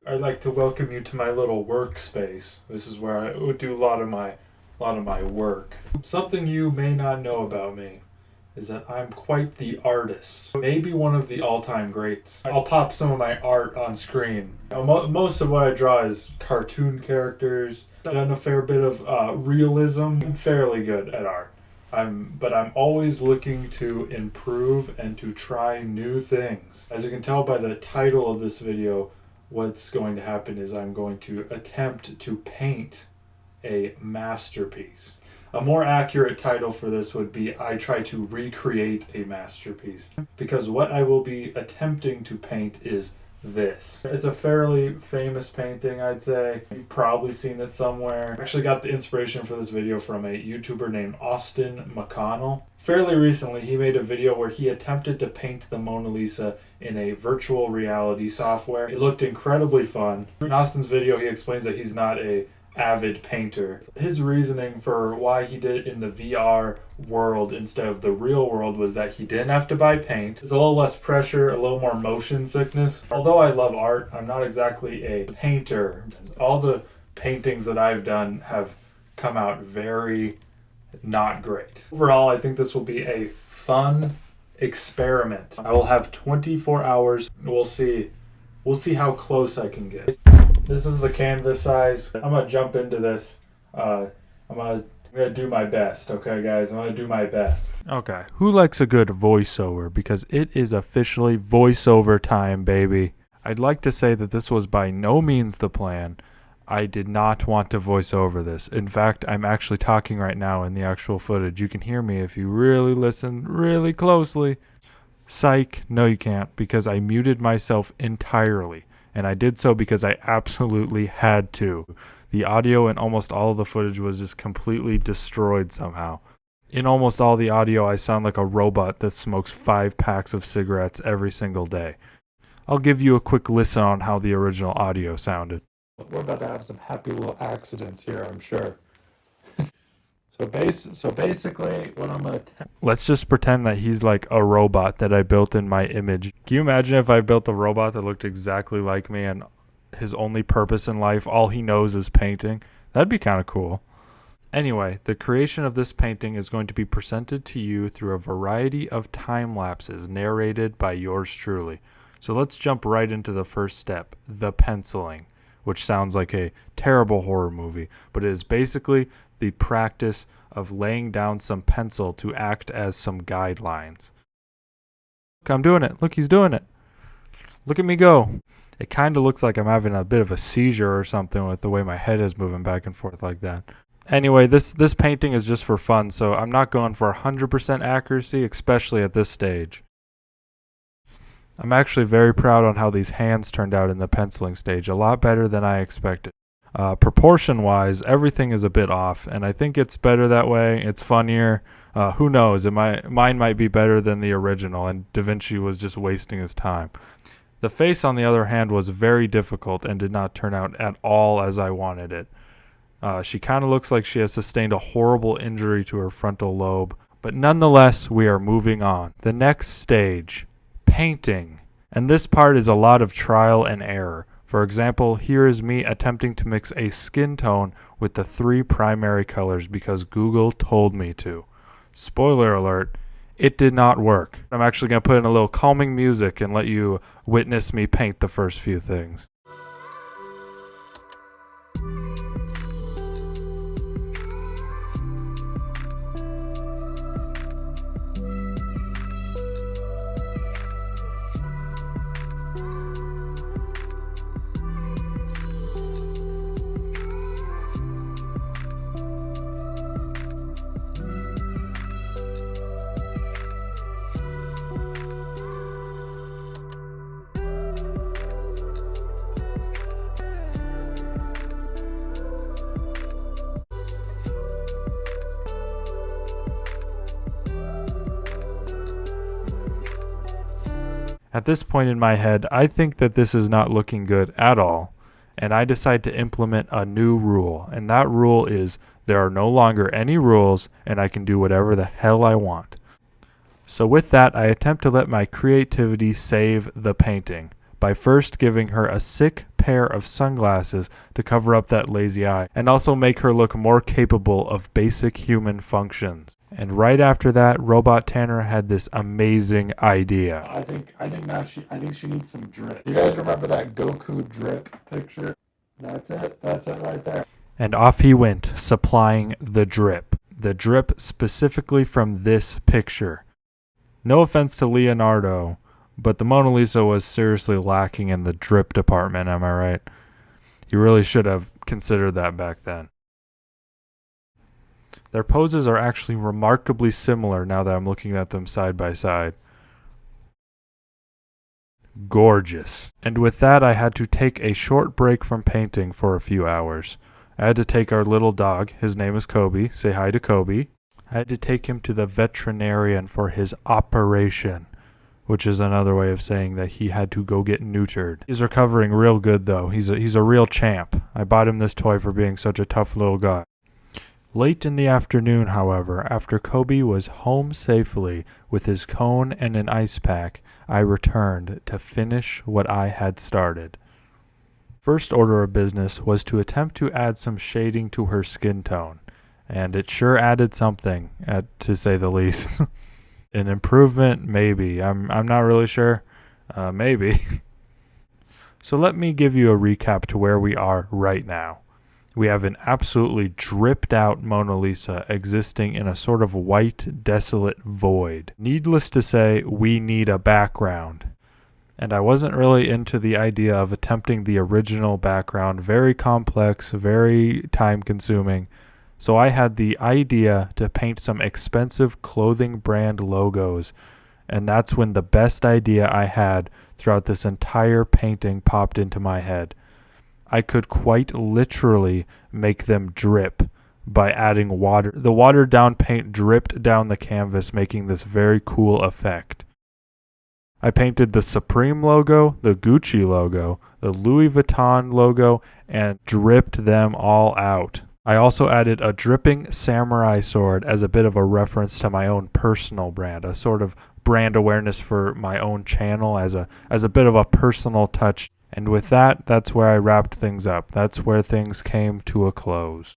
I'd like to welcome you to my little workspace. This is where I would do a lot of my work. Something you may not know about me is that I'm quite the artist. Maybe one of the all-time greats. I'll pop some of my art on screen. Most of what I draw is cartoon characters. I've done a fair bit of realism. I'm fairly good at art. But I'm always looking to improve and to try new things. As you can tell by the title of this video, what's going to happen is I'm going to attempt to paint a masterpiece. A more accurate title for this would be I try to recreate a masterpiece, because what I will be attempting to paint is this. It's a fairly famous painting, I'd say. You've probably seen it somewhere. I actually got the inspiration for this video from a YouTuber named Austin McConnell. Fairly recently, he made a video where he attempted to paint the Mona Lisa in a virtual reality software. It looked incredibly fun. In Austin's video, he explains that he's not an avid painter. His reasoning for why he did it in the VR world instead of the real world was that he didn't have to buy paint. It's a little less pressure, a little more motion sickness. Although I love art, I'm not exactly a painter. All the paintings that I've done have come out very not great. Overall, I think this will be a fun experiment. I will have 24 hours. We'll see how close I can get. This is the canvas size. I'm gonna jump into this. I'm gonna do my best, okay, guys? I'm gonna do my best. Okay, who likes a good voiceover? Because it is officially voiceover time, baby. I'd like to say that this was by no means the plan. I did not want to voice over this. In fact, I'm actually talking right now in the actual footage. You can hear me if you really listen really closely. Psych, no you can't, because I muted myself entirely. And I did so because I absolutely had to. The audio in almost all of the footage was just completely destroyed somehow. In almost all the audio, I sound like a robot that smokes 5 packs of cigarettes every single day. I'll give you a quick listen on how the original audio sounded. We're about to have some happy little accidents here, I'm sure. So basically, what I'm going to... Let's just pretend that he's like a robot that I built in my image. Can you imagine if I built a robot that looked exactly like me and his only purpose in life, all he knows is painting? That'd be kind of cool. Anyway, the creation of this painting is going to be presented to you through a variety of time lapses narrated by yours truly. So let's jump right into the first step, the penciling, which sounds like a terrible horror movie, but it is basically the practice of laying down some pencil to act as some guidelines. Look, I'm doing it. Look, he's doing it. Look at me go. It kind of looks like I'm having a bit of a seizure or something with the way my head is moving back and forth like that. Anyway, this painting is just for fun, so I'm not going for 100% accuracy, especially at this stage. I'm actually very proud on how these hands turned out in the penciling stage, a lot better than I expected. Proportion-wise, everything is a bit off, and I think it's better that way. It's funnier. Who knows? Mine might be better than the original, and Da Vinci was just wasting his time. The face, on the other hand, was very difficult and did not turn out at all as I wanted it. She kind of looks like she has sustained a horrible injury to her frontal lobe, but nonetheless, we are moving on. The next stage, painting. And this part is a lot of trial and error. For example, here is me attempting to mix a skin tone with the 3 primary colors because Google told me to. Spoiler alert, it did not work. I'm actually going to put in a little calming music and let you witness me paint the first few things. At this point in my head, I think that this is not looking good at all, and I decide to implement a new rule, and that rule is there are no longer any rules, and I can do whatever the hell I want. So with that, I attempt to let my creativity save the painting by first giving her a sick pair of sunglasses to cover up that lazy eye and also make her look more capable of basic human functions. And right after that, Robot Tanner had this amazing idea. I think she needs some drip. You guys remember that Goku drip picture? That's it right there. And off he went, supplying the drip. The drip specifically from this picture. No offense to Leonardo, but the Mona Lisa was seriously lacking in the drip department, am I right? You really should have considered that back then. Their poses are actually remarkably similar now that I'm looking at them side by side. Gorgeous. And with that, I had to take a short break from painting for a few hours. I had to take our little dog, his name is Kobe, say hi to Kobe. I had to take him to the veterinarian for his operation, which is another way of saying that he had to go get neutered. He's recovering real good though. He's a real champ. I bought him this toy for being such a tough little guy. Late in the afternoon, however, after Kobe was home safely with his cone and an ice pack, I returned to finish what I had started. First order of business was to attempt to add some shading to her skin tone, and it sure added something, to say the least. An improvement, maybe. I'm not really sure. Maybe. So let me give you a recap to where we are right now. We have an absolutely dripped out Mona Lisa existing in a sort of white, desolate void. Needless to say, we need a background. And I wasn't really into the idea of attempting the original background. Very complex, very time consuming. So I had the idea to paint some expensive clothing brand logos. And that's when the best idea I had throughout this entire painting popped into my head. I could quite literally make them drip by adding water. The watered down paint dripped down the canvas, making this very cool effect. I painted the Supreme logo, the Gucci logo, the Louis Vuitton logo, and dripped them all out. I also added a dripping samurai sword as a bit of a reference to my own personal brand, a sort of brand awareness for my own channel as a bit of a personal touch. And with that, that's where I wrapped things up. That's where things came to a close.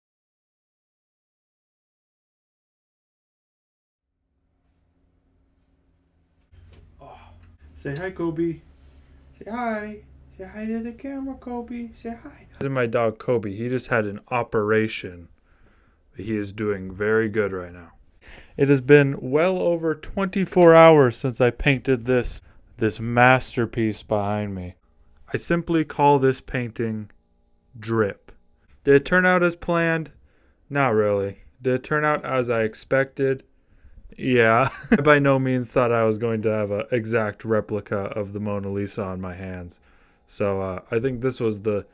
Oh, say hi, Kobe. Say hi. Say hi to the camera, Kobe. Say hi. This is my dog, Kobe. He just had an operation. He is doing very good right now. It has been well over 24 hours since I painted this masterpiece behind me. I simply call this painting Drip. Did it turn out as planned? Not really. Did it turn out as I expected? Yeah. I by no means thought I was going to have an exact replica of the Mona Lisa on my hands. So I think this was the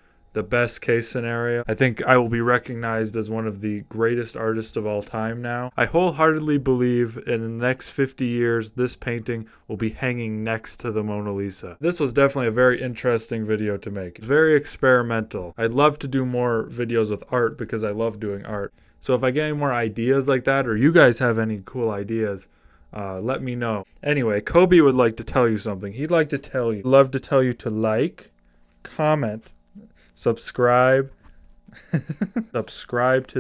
best case scenario. I think I will be recognized as one of the greatest artists of all time now. I wholeheartedly believe in the next 50 years, this painting will be hanging next to the Mona Lisa. This was definitely a very interesting video to make. It's very experimental. I'd love to do more videos with art because I love doing art. So if I get any more ideas like that, or you guys have any cool ideas, let me know. Anyway, Kobe would like to tell you something. He'd like to tell you, love to tell you to like, comment, subscribe to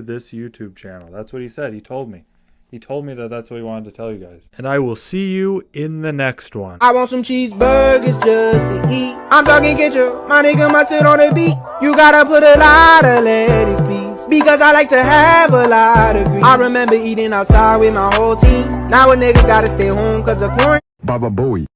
this YouTube channel. That's what he said. He told me that that's what he wanted to tell you guys. And I will see you in the next one. I want some cheeseburgers just to eat. I'm talking ketchup, my nigga mustard on the beat. You gotta put a lot of lettuce, please, because I like to have a lot of grease. I remember eating outside with my whole team. Now a nigga gotta stay home cause of quarantine. Baba Bowie.